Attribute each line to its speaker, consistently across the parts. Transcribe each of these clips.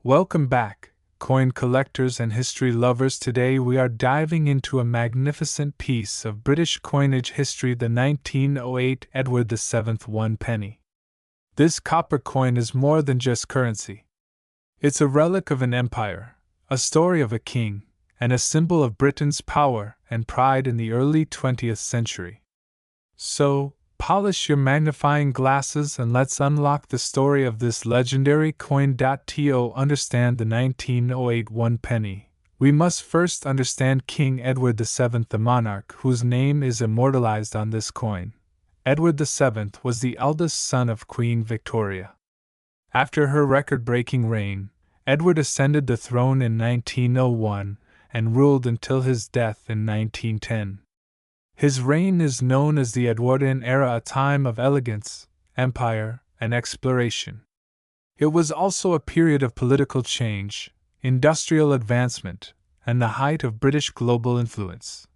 Speaker 1: Welcome back, coin collectors and history lovers. Today we are diving into a magnificent piece of British coinage history, the 1908 Edward VII 1 penny. This copper coin is more than just currency. It's a relic of an empire, a story of a king, and a symbol of Britain's power and pride in the early 20th century. So, polish your magnifying glasses and let's unlock the story of this legendary coin. To understand the 1908 1 penny, we must first understand King Edward VII, the monarch whose name is immortalized on this coin. Edward VII was the eldest son of Queen Victoria. After her record-breaking reign, Edward ascended the throne in 1901 and ruled until his death in 1910. His reign is known as the Edwardian era, a time of elegance, empire, and exploration. It was also a period of political change, industrial advancement, and the height of British global influence.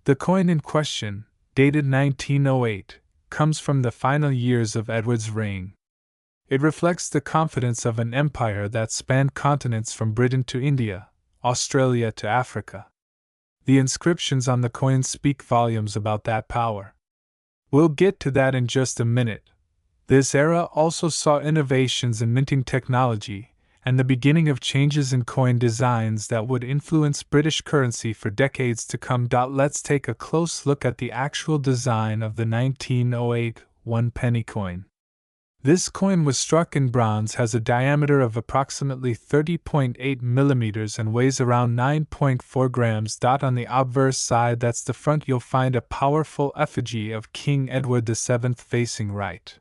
Speaker 1: The coin in question, dated 1908, comes from the final years of Edward's reign. It reflects the confidence of an empire that spanned continents from Britain to India, Australia to Africa. The inscriptions on the coin speak volumes about that power. We'll get to that in just a minute. This era also saw innovations in minting technology and the beginning of changes in coin designs that would influence British currency for decades to come. Let's take a close look at the actual design of the 1908 1 penny coin. This coin was struck in bronze, has a diameter of approximately 30.8 millimeters and weighs around 9.4 grams. On the obverse side, that's the front, you'll find a powerful effigy of King Edward VII facing right.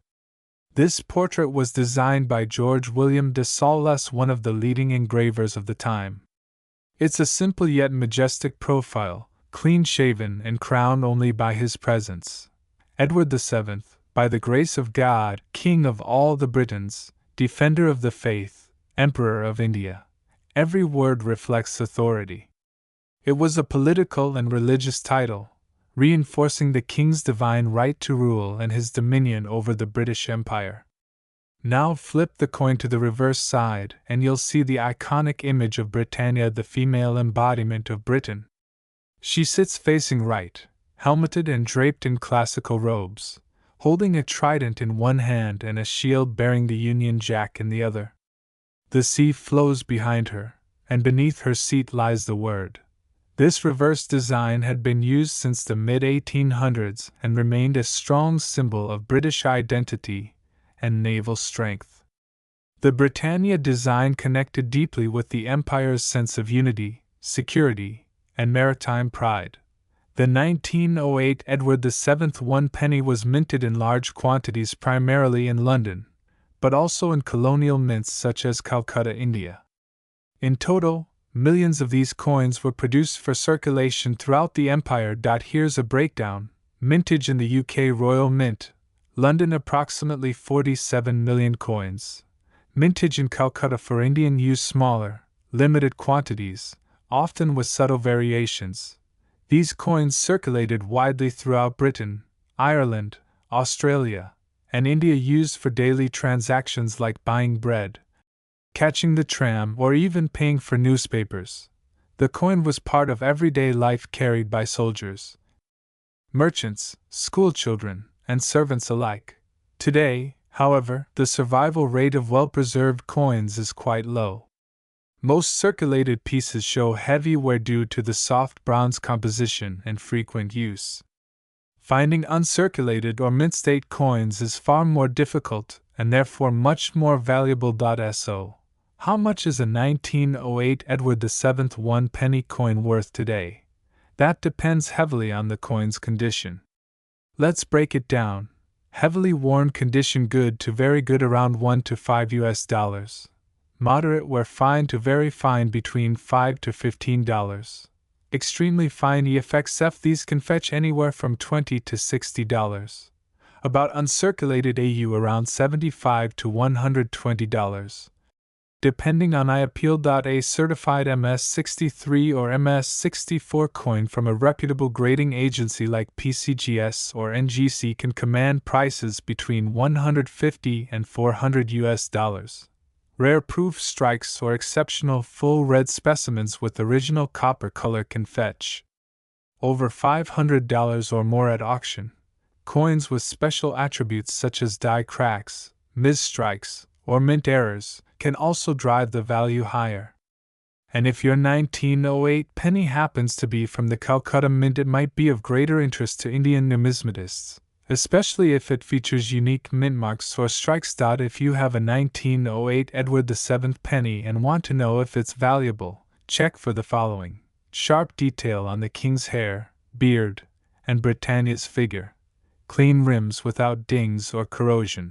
Speaker 1: This portrait was designed by George William de Saulles, one of the leading engravers of the time. It's a simple yet majestic profile, clean-shaven and crowned only by his presence. Edward VII, by the grace of God, King of all the Britons, Defender of the Faith, Emperor of India. Every word reflects authority. It was a political and religious title, reinforcing the king's divine right to rule and his dominion over the British Empire. Now flip the coin to the reverse side and you'll see the iconic image of Britannia, the female embodiment of Britain. She sits facing right, helmeted and draped in classical robes, holding a trident in one hand and a shield bearing the Union Jack in the other. The sea flows behind her, and beneath her seat lies the Word. This reverse design had been used since the mid-1800s and remained a strong symbol of British identity and naval strength. The Britannia design connected deeply with the Empire's sense of unity, security, and maritime pride. The 1908 Edward VII 1 penny was minted in large quantities primarily in London, but also in colonial mints such as Calcutta, India. In total, millions of these coins were produced for circulation throughout the empire. Here's a breakdown. Mintage in the UK: Royal Mint, London approximately 47 million coins. Mintage in Calcutta for Indian use: smaller, limited quantities, often with subtle variations. These coins circulated widely throughout Britain, Ireland, Australia, and India, used for daily transactions like buying bread, catching the tram, or even paying for newspapers. The coin was part of everyday life, carried by soldiers, merchants, schoolchildren, and servants alike. Today, however, the survival rate of well-preserved coins is quite low. Most circulated pieces show heavy wear due to the soft bronze composition and frequent use. Finding uncirculated or mint-state coins is far more difficult and therefore much more valuable. So, how much is a 1908 Edward VII 1 penny coin worth today? That depends heavily on the coin's condition. Let's break it down. Heavily worn condition: good to very good, around $1 to $5. Moderate wear: fine to very fine, between $5 to $15. Extremely fine EFXF: these can fetch anywhere from $20 to $60. About uncirculated AU: around $75 to $120. Depending on IAPEAL. A certified MS-63 or MS-64 coin from a reputable grading agency like PCGS or NGC can command prices between $150 and $400. Rare proof strikes or exceptional full red specimens with original copper color can fetch over $500 or more at auction. Coins with special attributes such as die cracks, misstrikes, or mint errors can also drive the value higher. And if your 1908 penny happens to be from the Calcutta Mint, it might be of greater interest to Indian numismatists, especially if it features unique mint marks or strikes. If you have a 1908 Edward VII penny and want to know if it's valuable, check for the following: sharp detail on the king's hair, beard, and Britannia's figure. Clean rims without dings or corrosion.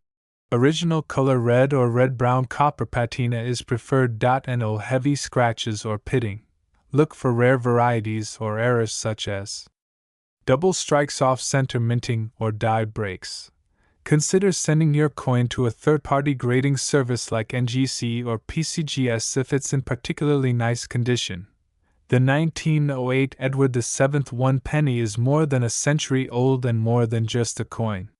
Speaker 1: Original color red or red-brown copper patina is preferred. No heavy scratches or pitting. Look for rare varieties or errors such as double strikes off-center minting or die breaks. Consider sending your coin to a third-party grading service like NGC or PCGS if it's in particularly nice condition. The 1908 Edward VII 1 penny is more than a century old and more than just a coin.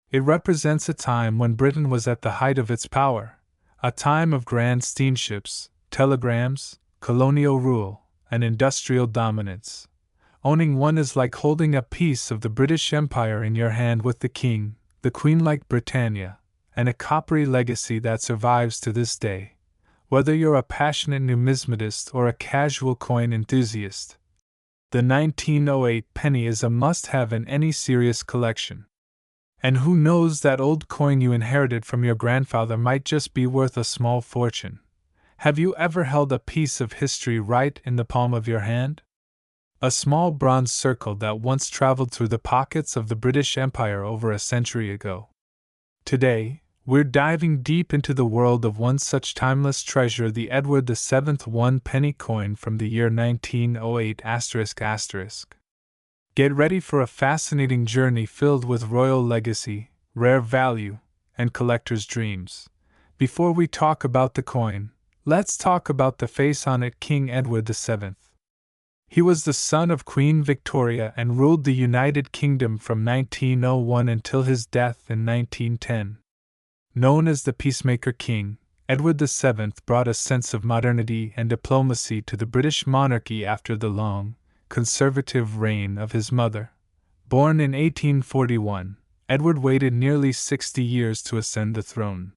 Speaker 1: It represents a time when Britain was at the height of its power, a time of grand steamships, telegrams, colonial rule, and industrial dominance. Owning one is like holding a piece of the British Empire in your hand with the king, the queen like Britannia, and a coppery legacy that survives to this day. Whether you're a passionate numismatist or a casual coin enthusiast, the 1908 penny is a must-have in any serious collection. And who knows, that old coin you inherited from your grandfather might just be worth a small fortune. Have you ever held a piece of history right in the palm of your hand? A small bronze circle that once traveled through the pockets of the British Empire over a century ago. Today, we're diving deep into the world of one such timeless treasure, the Edward VII 1 penny coin from the year 1908 ***. Get ready for a fascinating journey filled with royal legacy, rare value, and collector's dreams. Before we talk about the coin, let's talk about the face on it: King Edward VII. He was the son of Queen Victoria and ruled the United Kingdom from 1901 until his death in 1910. Known as the Peacemaker King, Edward VII brought a sense of modernity and diplomacy to the British monarchy after the long, conservative reign of his mother. Born in 1841, Edward waited nearly 60 years to ascend the throne.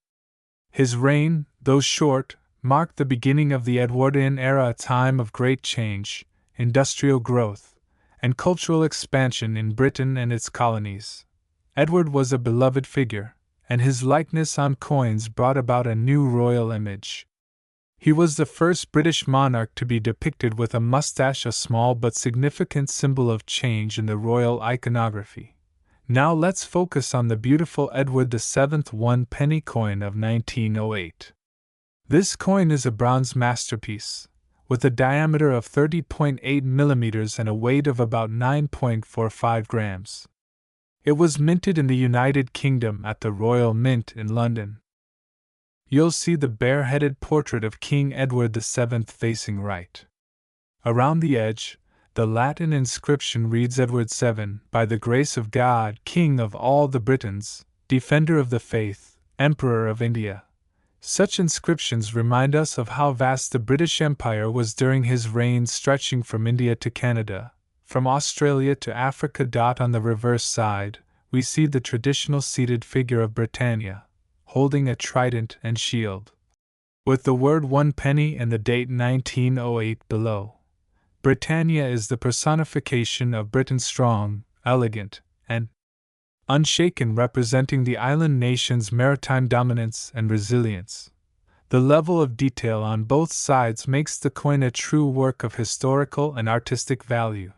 Speaker 1: His reign, though short, marked the beginning of the Edwardian era, a time of great change, industrial growth, and cultural expansion in Britain and its colonies. Edward was a beloved figure, and his likeness on coins brought about a new royal image. He was the first British monarch to be depicted with a mustache, a small but significant symbol of change in the royal iconography. Now let's focus on the beautiful Edward VII 1 penny coin of 1908. This coin is a bronze masterpiece, with a diameter of 30.8 millimeters and a weight of about 9.45 grams. It was minted in the United Kingdom at the Royal Mint in London. You'll see the bare-headed portrait of King Edward VII facing right. Around the edge, the Latin inscription reads, Edward VII, by the grace of God, King of all the Britons, Defender of the Faith, Emperor of India. Such inscriptions remind us of how vast the British Empire was during his reign, stretching from India to Canada, from Australia to Africa. On the reverse side, we see the traditional seated figure of Britannia, holding a trident and shield, with the word 1 penny and the date 1908 below. Britannia is the personification of Britain, strong, elegant, and unshaken, representing the island nation's maritime dominance and resilience. The level of detail on both sides makes the coin a true work of historical and artistic value.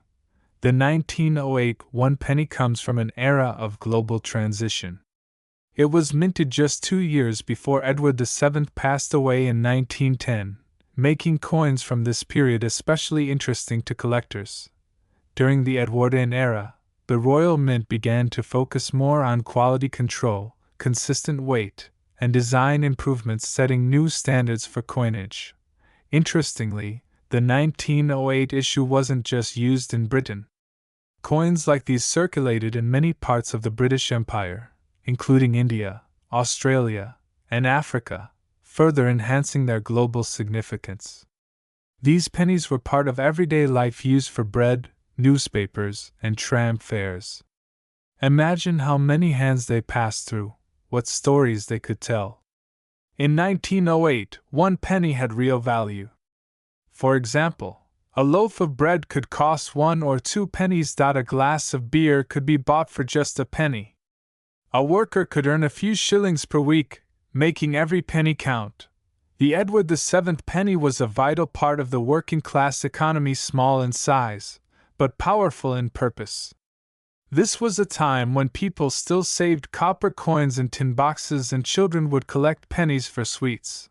Speaker 1: The 1908 1 penny comes from an era of global transition. It was minted just 2 years before Edward VII passed away in 1910, making coins from this period especially interesting to collectors. During the Edwardian era, the Royal Mint began to focus more on quality control, consistent weight, and design improvements, setting new standards for coinage. Interestingly, the 1908 issue wasn't just used in Britain. Coins like these circulated in many parts of the British Empire, including India, Australia, and Africa, further enhancing their global significance. These pennies were part of everyday life used for bread, newspapers, and tram fares. Imagine how many hands they passed through, what stories they could tell. In 1908, 1 penny had real value. For example, a loaf of bread could cost 1 or 2 pennies. A glass of beer could be bought for just a penny. A worker could earn a few shillings per week, making every penny count. The Edward VII penny was a vital part of the working class economy, small in size, but powerful in purpose. This was a time when people still saved copper coins in tin boxes and children would collect pennies for sweets.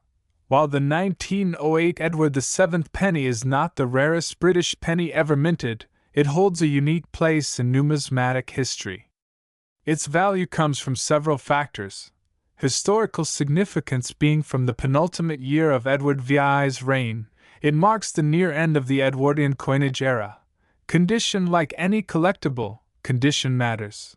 Speaker 1: While the 1908 Edward VII penny is not the rarest British penny ever minted, it holds a unique place in numismatic history. Its value comes from several factors. Historical significance being from the penultimate year of Edward VI's reign, it marks the near end of the Edwardian coinage era. Condition: like any collectible, condition matters.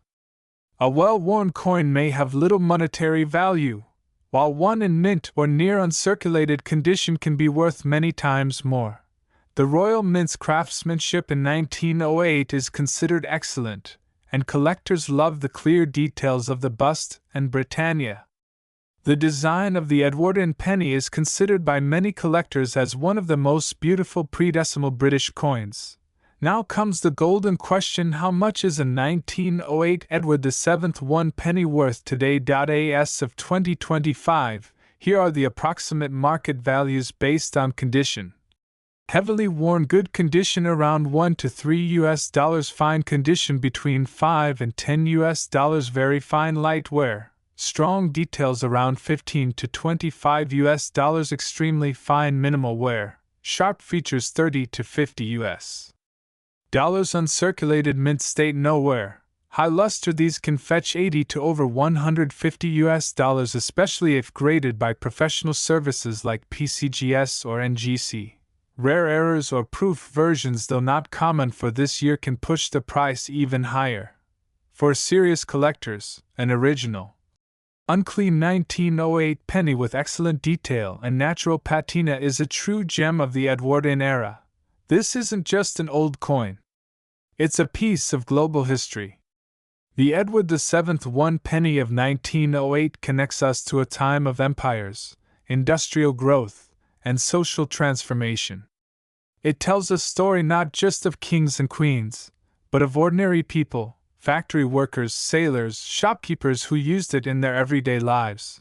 Speaker 1: A well-worn coin may have little monetary value, while one in mint or near uncirculated condition can be worth many times more. The Royal Mint's craftsmanship in 1908 is considered excellent, and collectors love the clear details of the bust and Britannia. The design of the Edwardian penny is considered by many collectors as one of the most beautiful pre-decimal British coins. Now comes the golden question: how much is a 1908 Edward VII 1 penny worth today? As of 2025, here are the approximate market values based on condition. Heavily worn, good condition, around $1 to $3, fine condition, between $5 and $10, very fine light wear, strong details, around $15 to $25, extremely fine minimal wear, sharp features, $30 to $50. Uncirculated mint state, no wear, high luster. These can fetch $80 to over $150, especially if graded by professional services like PCGS or NGC. Rare errors or proof versions, though not common for this year, can push the price even higher. For serious collectors, an original, unclean 1908 penny with excellent detail and natural patina is a true gem of the Edwardian era. This isn't just an old coin. It's a piece of global history. The Edward VII 1 penny of 1908 connects us to a time of empires, industrial growth, and social transformation. It tells a story not just of kings and queens, but of ordinary people, factory workers, sailors, shopkeepers who used it in their everyday lives.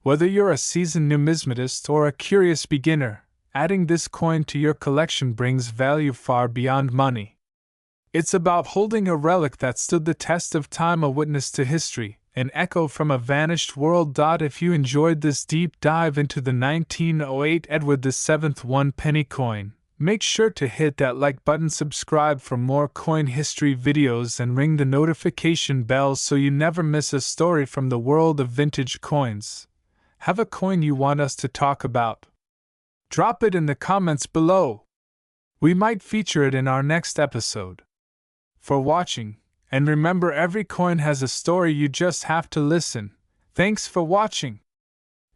Speaker 1: Whether you're a seasoned numismatist or a curious beginner, adding this coin to your collection brings value far beyond money. It's about holding a relic that stood the test of time, a witness to history, an echo from a vanished world. If you enjoyed this deep dive into the 1908 Edward VII 1 penny coin, make sure to hit that like button, subscribe for more coin history videos, and ring the notification bell so you never miss a story from the world of vintage coins. Have a coin you want us to talk about? Drop it in the comments below. We might feature it in our next episode. For watching, and remember, every coin has a story, you just have to listen. Thanks for watching.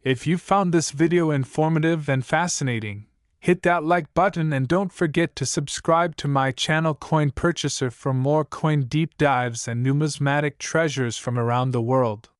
Speaker 1: If you found this video informative and fascinating, hit that like button and don't forget to subscribe to my channel Coin Purchaser for more coin deep dives and numismatic treasures from around the world.